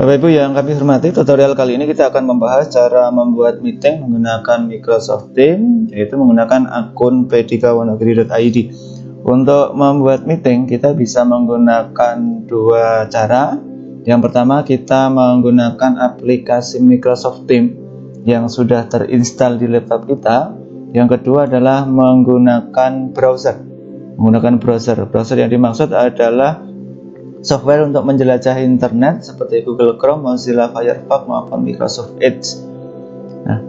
Bapak Ibu yang kami hormati, tutorial kali ini kita akan membahas cara membuat meeting menggunakan Microsoft Teams, yaitu menggunakan akun p3wonogiri.id. Untuk membuat meeting kita bisa menggunakan dua cara. Yang pertama, kita menggunakan aplikasi Microsoft Teams yang sudah terinstall di laptop kita. Yang kedua adalah menggunakan browser. Browser yang dimaksud adalah software untuk menjelajahi internet seperti Google Chrome, Mozilla Firefox maupun Microsoft Edge. Nah,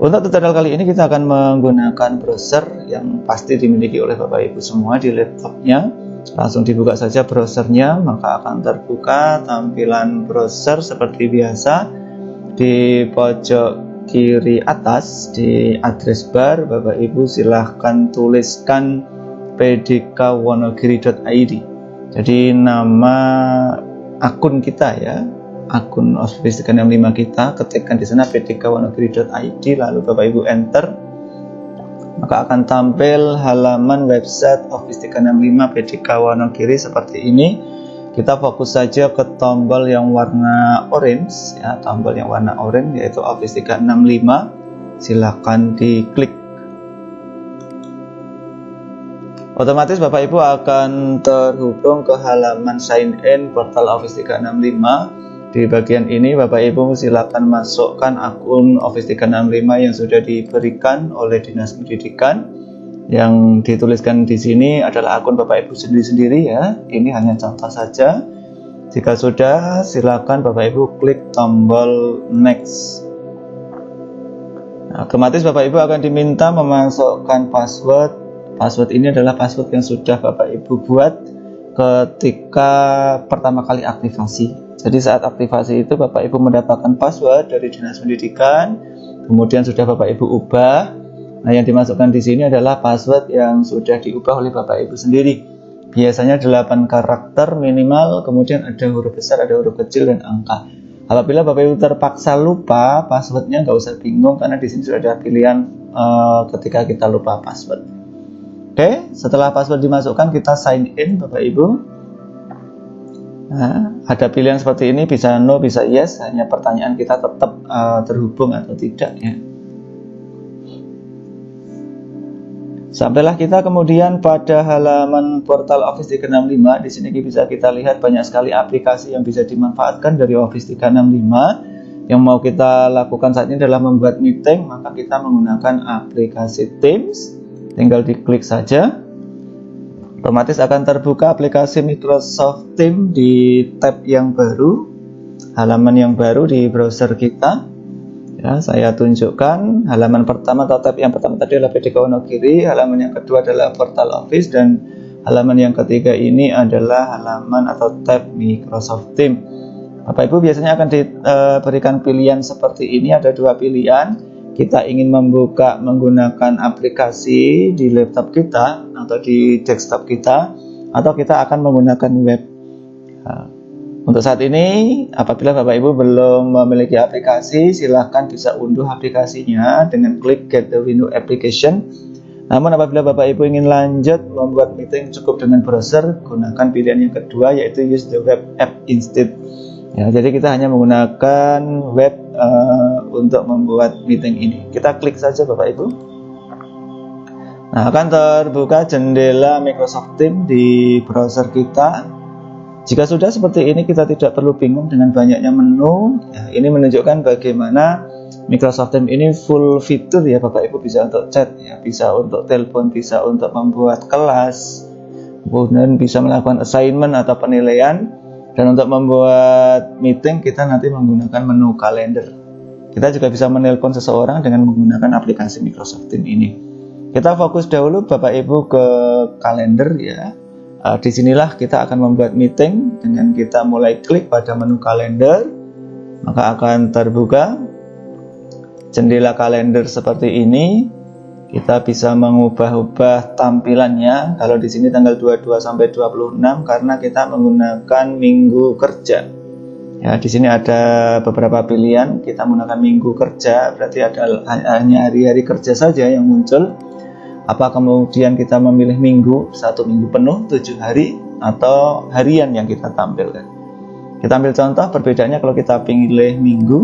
untuk tutorial kali ini kita akan menggunakan browser yang pasti dimiliki oleh Bapak Ibu semua di laptopnya. Langsung dibuka saja browsernya, maka akan terbuka tampilan browser seperti biasa. Di pojok kiri atas di address bar, Bapak Ibu silahkan tuliskan pdkwonogiri.id. Jadi nama akun kita ya, akun Office 365 kita, ketikkan di sana pdkwonogiri.id, lalu Bapak Ibu enter, maka akan tampil halaman website Office 365 PDKWonogiri seperti ini. Kita fokus saja ke tombol yang warna orange ya, tombol yang warna orange yaitu Office 365. Silakan diklik. Otomatis Bapak Ibu akan terhubung ke halaman sign in portal Office 365. Di bagian ini Bapak Ibu silakan masukkan akun Office 365 yang sudah diberikan oleh Dinas Pendidikan. Yang dituliskan di sini adalah akun Bapak Ibu sendiri-sendiri ya. Ini hanya contoh saja. Jika sudah, silakan Bapak Ibu klik tombol next. Nah, otomatis Bapak Ibu akan diminta memasukkan password. Password ini adalah password yang sudah Bapak Ibu buat ketika pertama kali aktivasi. Jadi saat aktivasi itu Bapak Ibu mendapatkan password dari Dinas Pendidikan, kemudian sudah Bapak Ibu ubah. Nah, yang dimasukkan di sini adalah password yang sudah diubah oleh Bapak Ibu sendiri. Biasanya 8 karakter minimal, kemudian ada huruf besar, ada huruf kecil dan angka. Apabila Bapak Ibu terpaksa lupa passwordnya, nggak usah bingung karena di sini sudah ada pilihan ketika kita lupa password. Oke, setelah password dimasukkan kita sign in Bapak Ibu. Nah, ada pilihan seperti ini, bisa no, bisa yes. Hanya pertanyaan kita tetap terhubung atau tidak ya. Sampailah kita kemudian pada halaman portal Office 365. Di sini bisa kita lihat banyak sekali aplikasi yang bisa dimanfaatkan dari Office 365. Yang mau kita lakukan saat ini adalah membuat meeting, maka kita menggunakan aplikasi Teams. Tinggal diklik saja, otomatis akan terbuka aplikasi Microsoft Teams di tab yang baru, halaman yang baru di browser kita. Ya, saya tunjukkan halaman pertama atau tab yang pertama tadi adalah PDKWonogiri, halaman yang kedua adalah portal Office, dan halaman yang ketiga ini adalah halaman atau tab Microsoft Teams. Bapak Ibu biasanya akan diberikan pilihan seperti ini, ada dua pilihan. Kita ingin membuka menggunakan aplikasi di laptop kita atau di desktop kita, atau kita akan menggunakan web. Nah, untuk saat ini apabila Bapak Ibu belum memiliki aplikasi, silahkan bisa unduh aplikasinya dengan klik Get the Window Application. Namun apabila Bapak Ibu ingin lanjut membuat meeting cukup dengan browser, gunakan pilihan yang kedua yaitu Use the Web App instead. Ya, jadi kita hanya menggunakan web untuk membuat meeting ini. Kita klik saja Bapak Ibu. Nah, akan terbuka jendela Microsoft Teams di browser kita. Jika sudah seperti ini, kita tidak perlu bingung dengan banyaknya menu. Ya, ini menunjukkan bagaimana Microsoft Teams ini full fitur ya Bapak Ibu, bisa untuk chat, ya, bisa untuk telepon, bisa untuk membuat kelas, kemudian bisa melakukan assignment atau penilaian. Dan untuk membuat meeting kita nanti menggunakan menu kalender. Kita juga bisa menelpon seseorang dengan menggunakan aplikasi Microsoft Teams ini. Kita fokus dahulu Bapak Ibu ke kalender ya. Disinilah kita akan membuat meeting dengan kita mulai klik pada menu kalender. Maka akan terbuka jendela kalender seperti ini. Kita bisa mengubah-ubah tampilannya. Kalau di sini tanggal 22 sampai 26 karena kita menggunakan minggu kerja. Ya, di sini ada beberapa pilihan. Kita menggunakan minggu kerja, berarti hanya hari-hari kerja saja yang muncul. Apa kemudian kita memilih minggu, 1 minggu penuh, 7 hari, atau harian yang kita tampilkan. Kita ambil contoh perbedaannya kalau kita pilih minggu.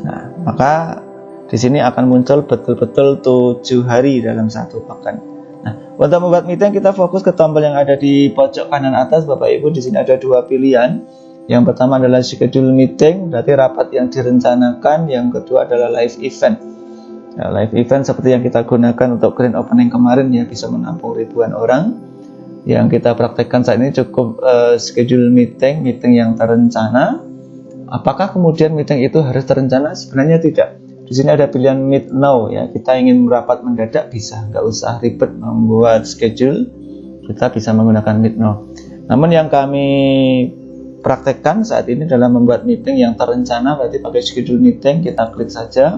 Nah, maka di sini akan muncul betul-betul 7 hari dalam satu pekan. Nah, untuk membuat meeting kita fokus ke tombol yang ada di pojok kanan atas, Bapak Ibu. Di sini ada 2 pilihan. Yang pertama adalah schedule meeting, berarti rapat yang direncanakan. Yang kedua adalah live event. Nah, live event seperti yang kita gunakan untuk grand opening kemarin ya, bisa menampung ribuan orang. Yang kita praktekkan saat ini cukup schedule meeting yang terencana. Apakah kemudian meeting itu harus terencana? Sebenarnya tidak. Di sini ada pilihan meet now ya. Kita ingin merapat mendadak bisa, nggak usah ribet membuat schedule. Kita bisa menggunakan meet now. Namun yang kami praktekkan saat ini dalam membuat meeting yang terencana, berarti pakai schedule meeting. Kita klik saja.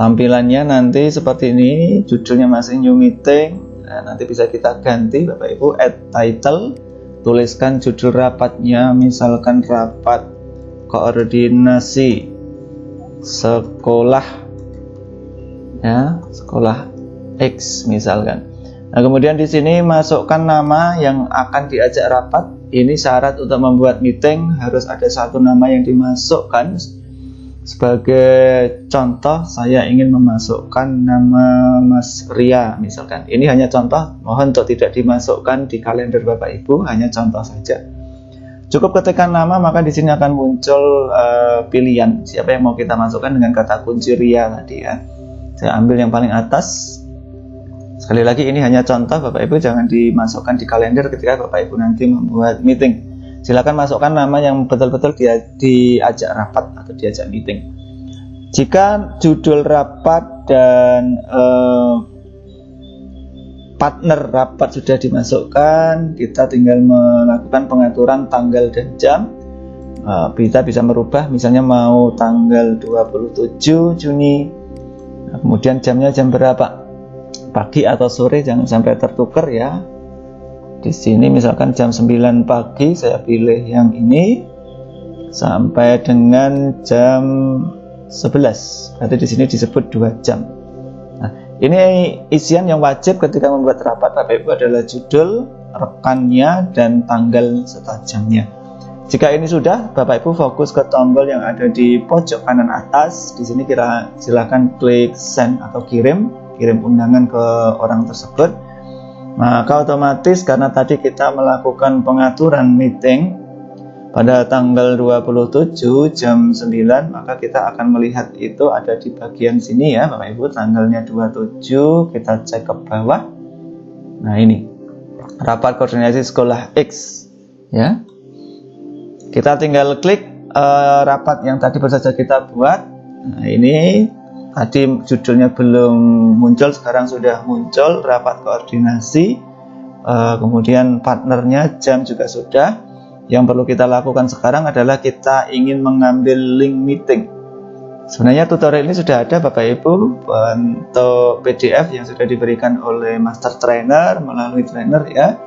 Tampilannya nanti seperti ini, judulnya masih new meeting. Nah, nanti bisa kita ganti Bapak Ibu, add title, tuliskan judul rapatnya, misalkan rapat koordinasi sekolah ya, sekolah X misalkan. Nah, kemudian di sini masukkan nama yang akan diajak rapat. Ini syarat untuk membuat meeting harus ada satu nama yang dimasukkan. Sebagai contoh, saya ingin memasukkan nama Mas Ria misalkan. Ini hanya contoh, mohon untuk tidak dimasukkan di kalender Bapak Ibu, hanya contoh saja. Cukup ketikkan nama, maka di sini akan muncul pilihan siapa yang mau kita masukkan dengan kata kunci Ria tadi ya. Saya ambil yang paling atas. Sekali lagi ini hanya contoh Bapak Ibu, jangan dimasukkan di kalender ketika Bapak Ibu nanti membuat meeting. Silakan masukkan nama yang betul-betul diajak rapat atau diajak meeting. Jika judul rapat dan partner rapat sudah dimasukkan, kita tinggal melakukan pengaturan tanggal dan jam. Kita bisa merubah, misalnya mau tanggal 27 Juni. Nah, kemudian jamnya jam berapa? Pagi atau sore, jangan sampai tertukar ya. Di sini misalkan jam 9 pagi, saya pilih yang ini sampai dengan jam 11. Berarti di sini disebut 2 jam. Nah, ini isian yang wajib ketika membuat rapat Bapak Ibu adalah judul, rekannya, dan tanggal serta jamnya. Jika ini sudah, Bapak Ibu fokus ke tombol yang ada di pojok kanan atas. Di sini silakan klik send atau kirim undangan ke orang tersebut. Maka otomatis karena tadi kita melakukan pengaturan meeting pada tanggal 27 jam 9, maka kita akan melihat itu ada di bagian sini ya Bapak Ibu, tanggalnya 27, kita cek ke bawah. Nah, ini rapat koordinasi sekolah X ya. Kita tinggal klik rapat yang tadi baru saja kita buat. Nah, ini tadi judulnya belum muncul, sekarang sudah muncul, rapat koordinasi. Kemudian partnernya, jam juga sudah. Yang perlu kita lakukan sekarang adalah kita ingin mengambil link meeting. Sebenarnya tutorial ini sudah ada Bapak Ibu bentuk PDF yang sudah diberikan oleh master trainer melalui trainer ya.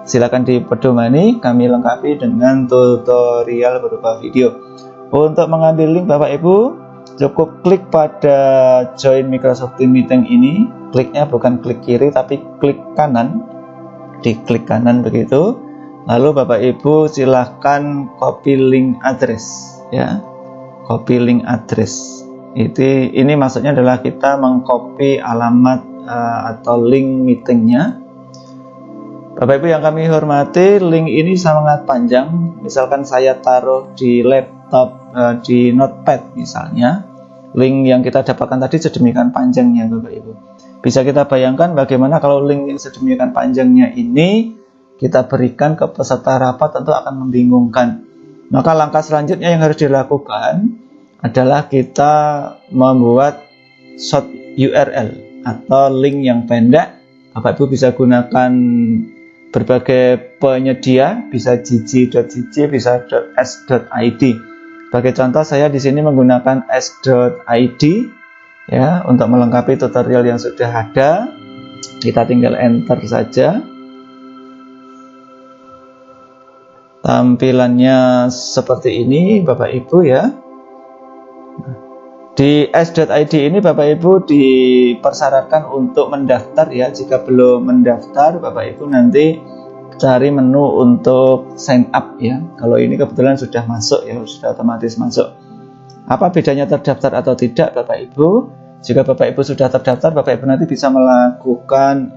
Silakan dipedomani, kami lengkapi dengan tutorial berupa video. Untuk mengambil link Bapak Ibu, cukup klik pada join Microsoft Teams Meeting ini. Kliknya bukan klik kiri tapi klik kanan. Diklik kanan begitu. Lalu Bapak Ibu silahkan copy link address ya. Copy link address. Ini maksudnya adalah kita mengcopy alamat atau link meetingnya. Bapak Ibu yang kami hormati, link ini sangat panjang. Misalkan saya taruh di laptop, di notepad misalnya, link yang kita dapatkan tadi sedemikian panjangnya Bapak Ibu. Bisa kita bayangkan bagaimana kalau link yang sedemikian panjangnya ini kita berikan ke peserta rapat, tentu akan membingungkan. Maka langkah selanjutnya yang harus dilakukan adalah kita membuat short URL atau link yang pendek. Bapak Ibu bisa gunakan berbagai penyedia, bisa gg.gg, bisa .s.id. Sebagai contoh, saya di sini menggunakan s.id ya untuk melengkapi tutorial yang sudah ada. Kita tinggal enter saja. Tampilannya seperti ini Bapak Ibu ya. Di s.id ini Bapak Ibu dipersyaratkan untuk mendaftar ya. Jika belum mendaftar, Bapak Ibu nanti cari menu untuk sign up ya. Kalau ini kebetulan sudah masuk ya, sudah otomatis masuk. Apa bedanya terdaftar atau tidak Bapak Ibu? Jika Bapak Ibu sudah terdaftar, Bapak Ibu nanti bisa melakukan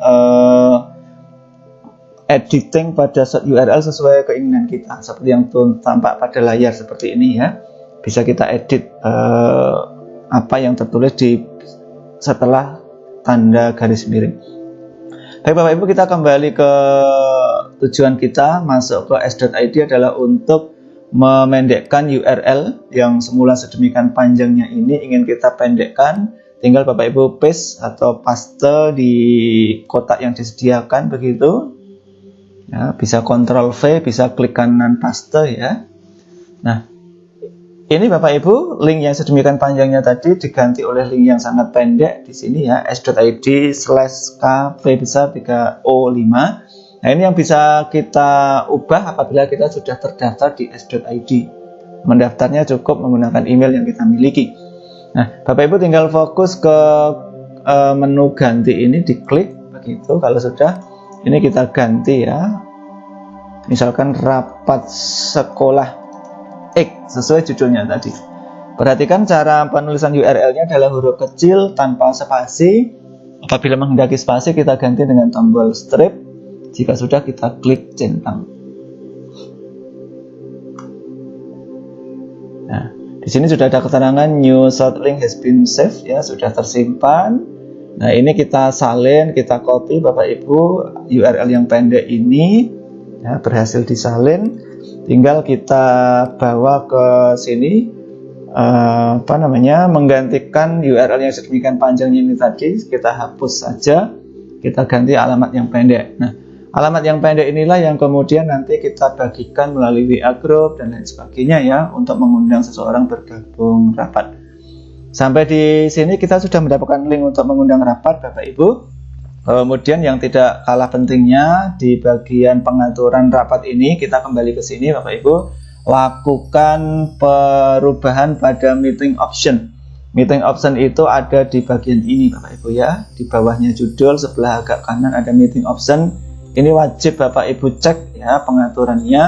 editing pada URL sesuai keinginan kita, seperti yang tampak pada layar seperti ini ya. Bisa kita edit apa yang tertulis di setelah tanda garis miring. Baik Bapak Ibu, kita kembali ke tujuan kita masuk ke s.id adalah untuk memendekkan URL yang semula sedemikian panjangnya ini ingin kita pendekkan. Tinggal Bapak Ibu paste atau paste di kotak yang disediakan begitu. Ya, bisa Ctrl V, bisa klik kanan paste ya. Nah, ini Bapak Ibu, link yang sedemikian panjangnya tadi diganti oleh link yang sangat pendek di sini ya, s.id/k besar 3O5. Nah, ini yang bisa kita ubah apabila kita sudah terdaftar di s.id. Mendaftarnya cukup menggunakan email yang kita miliki. Nah, Bapak Ibu tinggal fokus ke menu ganti ini, diklik begitu. Kalau sudah, ini kita ganti ya. Misalkan rapat sekolah X sesuai judulnya tadi. Perhatikan cara penulisan URL-nya adalah huruf kecil tanpa spasi. Apabila menghendaki spasi, kita ganti dengan tombol strip. Jika sudah, kita klik centang. Nah, di sini sudah ada keterangan new short link has been saved ya, sudah tersimpan. Nah, ini kita salin, kita copy Bapak Ibu URL yang pendek ini ya, berhasil disalin. Tinggal kita bawa ke sini menggantikan URL yang sedemikian panjangnya ini tadi, kita hapus saja, kita ganti alamat yang pendek. Nah, alamat yang pendek inilah yang kemudian nanti kita bagikan melalui WA group dan lain sebagainya ya, untuk mengundang seseorang bergabung rapat. Sampai di sini kita sudah mendapatkan link untuk mengundang rapat Bapak Ibu. Kemudian yang tidak kalah pentingnya di bagian pengaturan rapat ini, kita kembali ke sini Bapak Ibu, lakukan perubahan pada meeting option. Meeting option itu ada di bagian ini Bapak Ibu ya, di bawahnya judul sebelah agak kanan ada meeting option. Ini wajib Bapak Ibu cek ya pengaturannya,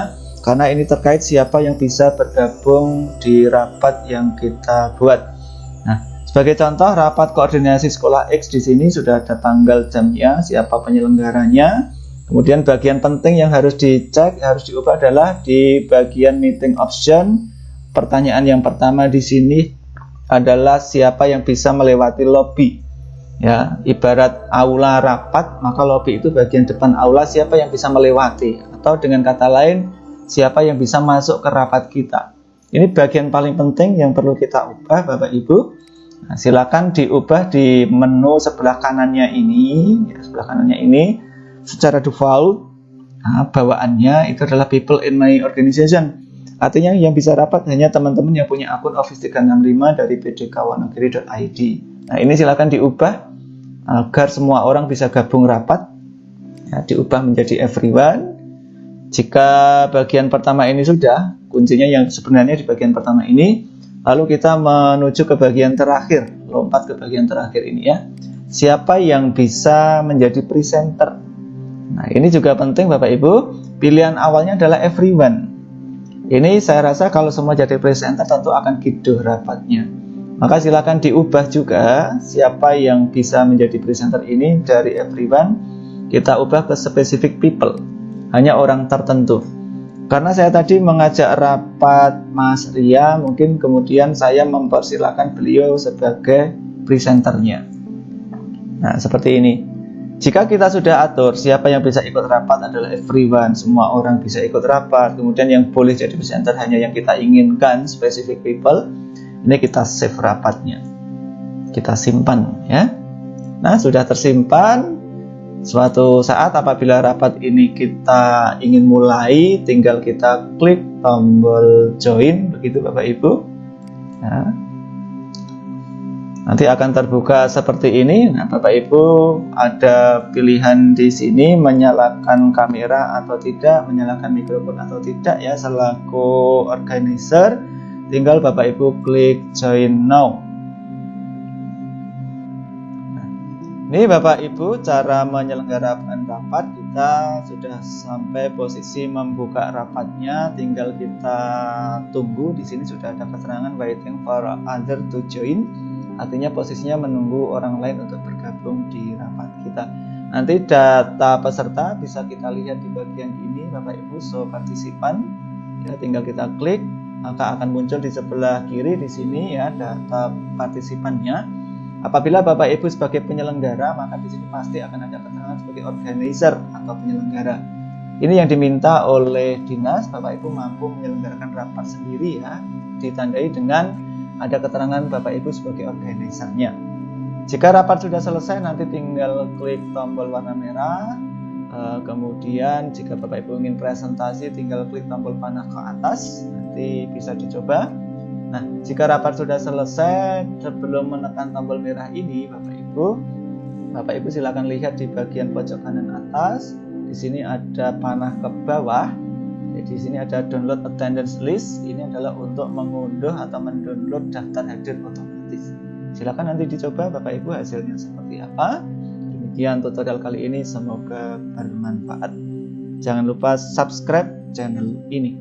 karena ini terkait siapa yang bisa bergabung di rapat yang kita buat. Nah, sebagai contoh rapat koordinasi sekolah X di sini sudah ada tanggal jamnya, siapa penyelenggaranya. Kemudian bagian penting yang harus dicek, harus diubah adalah di bagian meeting option. Pertanyaan yang pertama di sini adalah siapa yang bisa melewati lobby. Ya, ibarat aula rapat, maka lobby itu bagian depan aula, siapa yang bisa melewati. Atau dengan kata lain, siapa yang bisa masuk ke rapat kita. Ini bagian paling penting yang perlu kita ubah Bapak Ibu. Nah, silakan diubah di menu sebelah kanannya ini, ya, sebelah kanannya ini secara default. Nah, bawaannya itu adalah people in my organization. Artinya yang bisa rapat hanya teman-teman yang punya akun Office 365 dari pdkwonogiri.id. Nah, ini silakan diubah agar semua orang bisa gabung rapat. Ya, diubah menjadi everyone. Jika bagian pertama ini sudah, kuncinya yang sebenarnya di bagian pertama ini. Lalu kita menuju ke bagian terakhir, lompat ke bagian terakhir ini ya. Siapa yang bisa menjadi presenter? Nah, ini juga penting Bapak Ibu. Pilihan awalnya adalah everyone. Ini saya rasa kalau semua jadi presenter tentu akan giduh rapatnya. Maka silakan diubah juga siapa yang bisa menjadi presenter ini dari everyone. Kita ubah ke specific people, hanya orang tertentu. Karena saya tadi mengajak rapat Mas Ria, mungkin kemudian saya mempersilahkan beliau sebagai presenternya. Nah, seperti ini. Jika kita sudah atur siapa yang bisa ikut rapat adalah everyone, semua orang bisa ikut rapat. Kemudian yang boleh jadi presenter hanya yang kita inginkan, specific people. Ini kita save rapatnya. Kita simpan ya. Nah, sudah tersimpan. Suatu saat apabila rapat ini kita ingin mulai, tinggal kita klik tombol join, begitu Bapak Ibu. Nah, nanti akan terbuka seperti ini. Nah, Bapak Ibu ada pilihan di sini menyalakan kamera atau tidak, menyalakan mikrofon atau tidak ya, selaku organizer. Tinggal Bapak Ibu klik join now. Ini Bapak Ibu cara menyelenggarakan rapat. Kita sudah sampai posisi membuka rapatnya, tinggal kita tunggu. Di sini sudah ada keterangan waiting for other to join, artinya posisinya menunggu orang lain untuk bergabung di rapat kita. Nanti data peserta bisa kita lihat di bagian ini Bapak Ibu, show partisipan. Ya, tinggal kita klik, maka akan muncul di sebelah kiri di sini ya data partisipannya. Apabila Bapak Ibu sebagai penyelenggara, maka di sini pasti akan ada keterangan sebagai organizer atau penyelenggara. Ini yang diminta oleh dinas. Bapak Ibu mampu menyelenggarakan rapat sendiri ya, ditandai dengan ada keterangan Bapak Ibu sebagai organizernya. Jika rapat sudah selesai, nanti tinggal klik tombol warna merah. Kemudian jika Bapak Ibu ingin presentasi, tinggal klik tombol panah ke atas. Nanti bisa dicoba. Nah, jika rapat sudah selesai, sebelum menekan tombol merah ini, Bapak Ibu silakan lihat di bagian pojok kanan atas. Di sini ada panah ke bawah. Jadi di sini ada download attendance list. Ini adalah untuk mengunduh atau mendownload daftar hadir otomatis. Silakan nanti dicoba Bapak Ibu hasilnya seperti apa. Demikian tutorial kali ini, semoga bermanfaat. Jangan lupa subscribe channel ini.